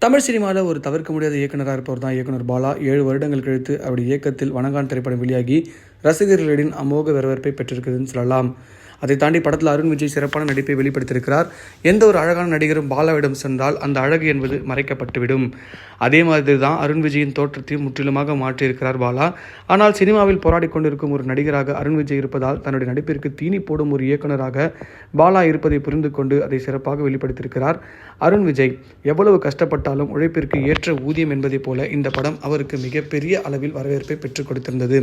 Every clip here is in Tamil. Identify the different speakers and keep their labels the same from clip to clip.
Speaker 1: தமிழ் சினிமாவில் ஒரு தவிர்க்க முடியாத இயக்குனராக இருப்பவர் தான் இயக்குனர் பாலா. 7 வருடங்கள் கழித்து அவருடைய இயக்கத்தில் வணங்கான் திரைப்படம் வெளியாகி ரசிகர்களின் அமோக வரவேற்பை பெற்றிருக்குதுன்னு சொல்லலாம். அதை தாண்டி படத்தில் அருண் விஜய் சிறப்பான நடிப்பை வெளிப்படுத்தியிருக்கிறார். எந்த ஒரு அழகான நடிகரும் பாலாவிடம் சென்றால் அந்த அழகு என்பது மறைக்கப்பட்டுவிடும். அதே மாதிரி தான் அருண் விஜயின் தோற்றத்தையும் முற்றிலுமாக மாற்றியிருக்கிறார் பாலா. ஆனால் சினிமாவில் போராடி கொண்டிருக்கும் ஒரு நடிகராக அருண் விஜய் இருப்பதால் தன்னுடைய நடிப்பிற்கு தீனி போடும் ஒரு இயக்குனராக பாலா இருப்பதை புரிந்து கொண்டு அதை சிறப்பாக வெளிப்படுத்தியிருக்கிறார். அருண் விஜய் எவ்வளவு கஷ்டப்பட்டாலும் உழைப்பிற்கு ஏற்ற ஊதியம் என்பதை போல இந்த படம் அவருக்கு மிகப்பெரிய அளவில் வரவேற்பை பெற்றுக் கொடுத்திருந்தது.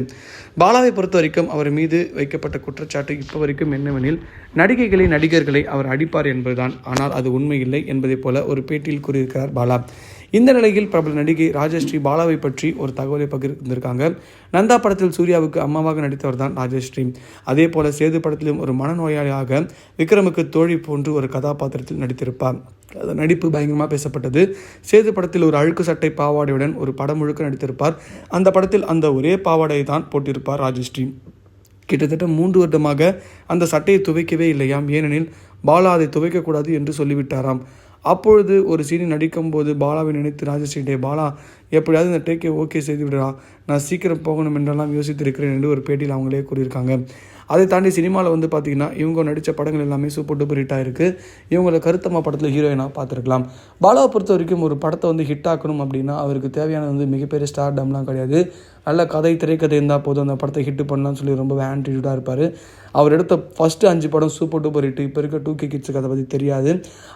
Speaker 1: பாலாவை பொறுத்த வரைக்கும் அவர் மீது வைக்கப்பட்ட குற்றச்சாட்டு இப்போ வரைக்கும் என்னவெனில் நடிகர்களை அவர் அடிப்பார் என்பதுதான். ஆனால் அது உண்மையில்லை என்பதை போல ஒரு பேட்டியில் கூறியிருக்கிறார் பாலா. இந்த நிலையில் பிரபல நடிகை ராஜஸ்ரீ பாலாவை பற்றி ஒரு தகவலை பகிர்ந்திருக்காங்க. நந்தா படத்தில் சூர்யாவுக்கு அம்மாவாக நடித்தவர் தான் ராஜஸ்ரீ. அதே போல சேது படத்திலும் ஒரு மனநோயாளியாக விக்ரமுக்கு தோழி போன்று ஒரு கதாபாத்திரத்தில் நடித்திருப்பார். நடிப்பு பயங்கரமாக பேசப்பட்டது. சேது படத்தில் ஒரு அழுக்கு சட்டை பாவாடையுடன் ஒரு படம் முழுக்க நடித்திருப்பார். அந்த படத்தில் அந்த ஒரே பாவாடையை தான் போட்டிருப்பார் ராஜஸ்ரீ. கிட்டத்தட்ட 3 வருடமாக அந்த சட்டையை துவைக்கவே இல்லையாம். ஏனெனில் பாலா அதை துவைக்கக்கூடாது என்று சொல்லிவிட்டாராம். அப்பொழுது ஒரு சீனி நடிக்கும்போது பாலாவை நினைத்து ராஜஸ்ரீ, பாலா எப்படியாவது இந்த டேக்கை ஓகே செய்து விடுறா, நான் சீக்கிரம் போகணும் என்றெல்லாம் யோசித்திருக்கிறேன் என்று ஒரு பேட்டியில் அவங்களே கூறியிருக்காங்க. அதை தாண்டி சினிமாவில் பார்த்திங்கன்னா இவங்க நடித்த படங்கள் எல்லாமே சூப்பர் டூப்பர் ஹிட்டாக இருக்குது. இவங்களை கருத்தம்மா படத்தில் ஹீரோயினாக பார்த்துருக்கலாம். பாலாவை பொறுத்த வரைக்கும் ஒரு படத்தை ஹிட் ஆக்கணும் அப்படின்னா அவருக்கு தேவையானது மிகப்பெரிய ஸ்டார் டம்லாம் கிடையாது. நல்ல திரைக்கதை இருந்தால் போதும் அந்த படத்தை ஹிட் பண்ணலாம்னு சொல்லி ரொம்ப ஆன்டிடியூடாக இருப்பார். அவர் எடுத்த ஃபஸ்ட்டு 5 படம் சூப்பர் டூப்பர் ஹிட். இப்போ இருக்க 2K கிட்ஸுக்கு அதை பற்றி தெரியாது.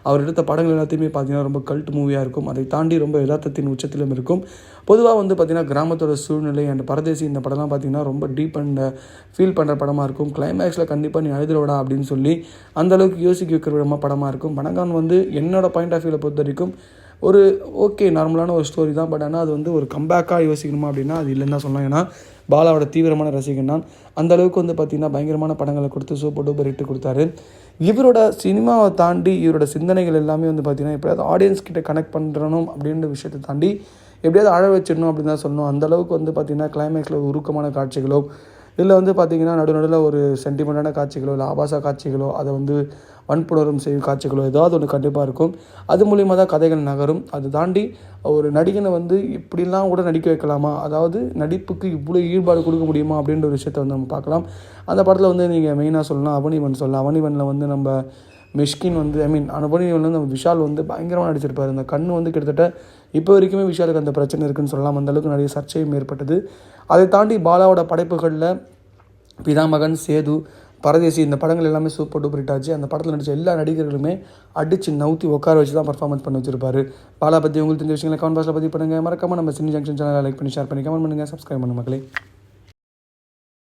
Speaker 1: அவர் எடுத்த படங்கள் எல்லாத்தையுமே பார்த்திங்கன்னா ரொம்ப கல்ட் மூவியாக இருக்கும். அதை தாண்டி ரொம்ப யதார்த்தத்தின் உச்சத்திலும் இருக்கும். பொதுவாக பார்த்திங்கன்னா கிராமத்தோட சூழ்நிலை அண்ட் பரதேசி இந்த படம்லாம் பார்த்திங்கன்னா ரொம்ப டீப் அண்ட் ஃபீல் பண்ணுற படமாக இருக்கும். கிளைமேக்ஸில் கண்டிப்பாக நீ அழுதுறோடா அப்படின்னு சொல்லி அந்தளவுக்கு யோசிக்க வைக்கிற விதமாக படமாக இருக்கும். வணங்கான் என்னோடய பாயிண்ட் ஆஃப் வியூவில் பொறுத்த வரைக்கும் ஒரு ஓகே நார்மலான ஒரு ஸ்டோரி தான். பட் ஆனால் அது ஒரு கம்பேக்காக யோசிக்கணுமா அப்படின்னா அது இல்லைன்னு தான் சொல்லலாம். ஏன்னா பாலாவோட தீவிரமான ரசிகன் நான். அந்தளவுக்கு பார்த்திங்கன்னா பயங்கரமான படங்களை கொடுத்து சூப்பர் டூப்பர் ஹிட் கொடுத்தாரு. இவரோட சினிமாவை தாண்டி இவரோட சிந்தனைகள் எல்லாமே பார்த்திங்கன்னா எப்படியாவது ஆடியன்ஸ் கிட்ட கனெக்ட் பண்ணுறணும் அப்படின்ற விஷயத்தை தாண்டி எப்படியாவது அழ வச்சிடணும் அப்படின்னு தான் சொல்லணும். அந்தளவுக்கு பார்த்திங்கன்னா கிளைமேக்ஸில் உருக்கமான காட்சிகளோ இல்லை பார்த்திங்கன்னா நடுநடுவில் ஒரு சென்டிமெண்டான காட்சிகளோ இல்லை ஆபாச காட்சிகளோ அதை வன்புணரும் செய்யும் காட்சிகளோ ஏதாவது ஒன்று கண்டிப்பாக இருக்கும். அது மூலிமா தான் கதைகள் நகரும். அது தாண்டி ஒரு நடிகனை இப்படிலாம் கூட நடிக்க வைக்கலாமா, அதாவது நடிப்புக்கு இவ்வளோ ஈடுபாடு கொடுக்க முடியுமா அப்படின்ற ஒரு விஷயத்தை நம்ம பார்க்கலாம். அந்த படத்தில் நீங்கள் மெயினாக சொல்லலாம் அவனிவன் சொல்லலாம். அவனிவனில் நம்ம மிஷ்கின் அவனிவனில் நம்ம விஷால் பயங்கரமாக நடிச்சிருப்பார். அந்த கண்ணு கிட்டத்தட்ட இப்போ வரைக்குமே விஷாலுக்கு அந்த பிரச்சனை இருக்குதுன்னு சொல்லலாம். அந்தளவுக்கு நிறைய சர்ச்சையும் ஏற்பட்டது. அதை தாண்டி பாலாவோட படைப்புகளில் பிதாமகன், சேது, பரதேசி இந்த படங்கள் எல்லாமே சூப்பர் டூப்பர் ஹிட் ஆச்சு. அந்த படத்தில் நடித்த எல்லா நடிகர்களுமே அடித்து நவுத்தி உட்கார வச்சு தான் பர்ஃபார்மன்ஸ் பண்ணி வச்சிருப்பாரு. பாலா பற்றி உங்களுக்கு தெரிஞ்ச விஷயங்களை கமெண்ட் பாக்ஸில் பதிவு பண்ணுங்கள். மறக்காமல் நம்ம சினி ஜங்ஷன் சேனலை லைக் பண்ணி ஷேர் பண்ணி கமெண்ட் பண்ணுங்கள். சப்ஸ்கிரைப் பண்ணுங்கள் மக்களே.